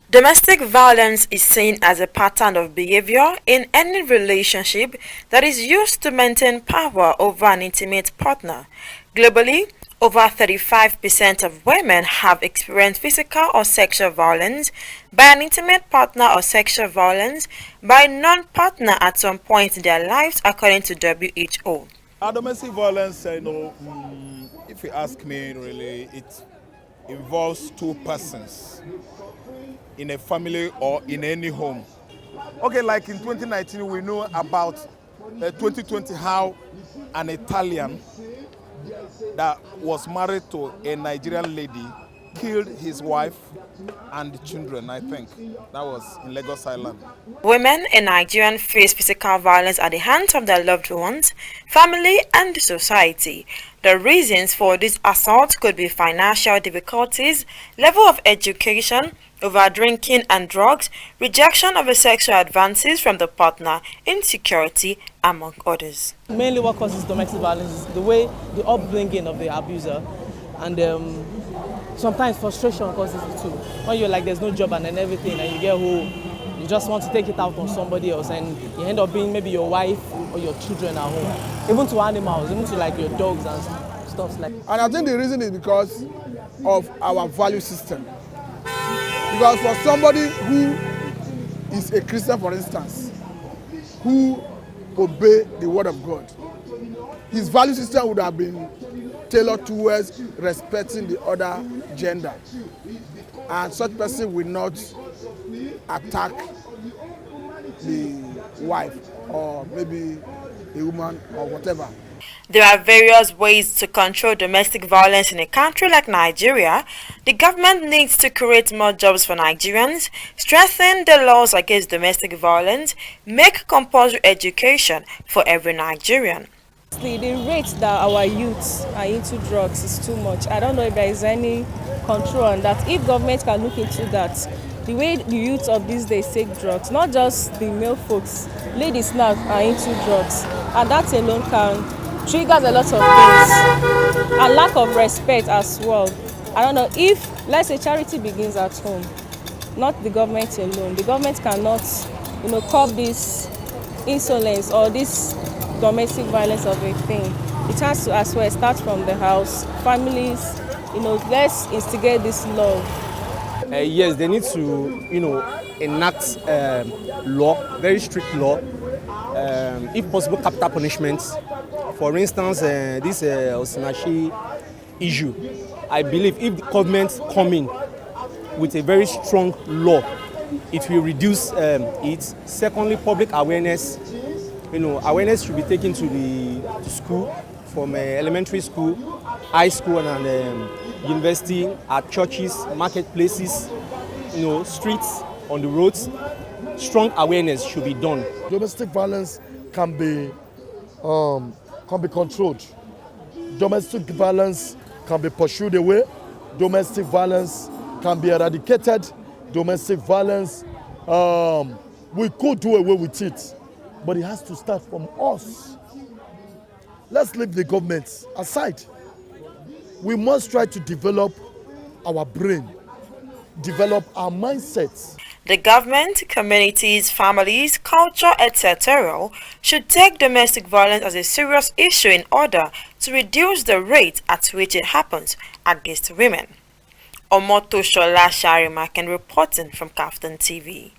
Domestic violence is seen as a pattern of behavior in any relationship that is used to maintain power over an intimate partner. Globally, over 35% of women have experienced physical or sexual violence by an intimate partner or sexual violence by a non-partner at some point in their lives, according to WHO. Domestic violence, if you ask me, really, it involves two persons in a family or in any home. Okay, like in 2019, we know about 2020 how an Italian that was married to a Nigerian lady killed his wife and children, I think. That was in Lagos Island. Women in Nigeria face physical violence at the hands of their loved ones, family, and the society. The reasons for this assault could be financial difficulties, level of education, over-drinking and drugs, rejection of the sexual advances from the partner, insecurity, among others. Mainly what causes domestic violence is the upbringing of the abuser, and sometimes frustration causes it too. When you're like there's no job and then everything, and you get home, you just want to take it out on somebody else, and you end up being maybe your wife or your children at home, even to animals, even to like your dogs and stuff like that. And I think the reason is because of our value system. Because for somebody who is a Christian, for instance, who obey the word of God, his value system would have been tailored towards respecting the other gender, and such person will not attack the wife or maybe a woman or whatever. There are various ways to control domestic violence in a country like Nigeria. The government needs to create more jobs for Nigerians, strengthen the laws against domestic violence, make compulsory education for every Nigerian. The rate that our youths are into drugs is too much. I don't know if there is any control on that. If government can look into that, the way the youths of these days take drugs, not just the male folks, ladies now are into drugs, and that alone can trigger a lot of things, and lack of respect as well. I don't know, if let's say charity begins at home, not the government alone. The government cannot, curb this insolence or this domestic violence of a thing. It has to as well start from the house, families. Let's instigate this love. Yes, they need to, enact law, very strict law. If possible, capital punishments. For instance, this Osinachi issue, I believe if the government come in with a very strong law, it will reduce it. Secondly, public awareness. Awareness should be taken to school, from elementary school, high school, and university, at churches, marketplaces, streets, on the roads. Strong awareness should be done. Domestic violence can be controlled. Domestic violence can be pursued away. Domestic violence can be eradicated. Domestic violence, we could do away with it, but it has to start from us. Let's leave the government aside. We must try to develop our brain, develop our mindsets. The government, communities, families, culture, etc. should take domestic violence as a serious issue in order to reduce the rate at which it happens against women. Omotoshola Sharimaken reporting from KAFTAN TV.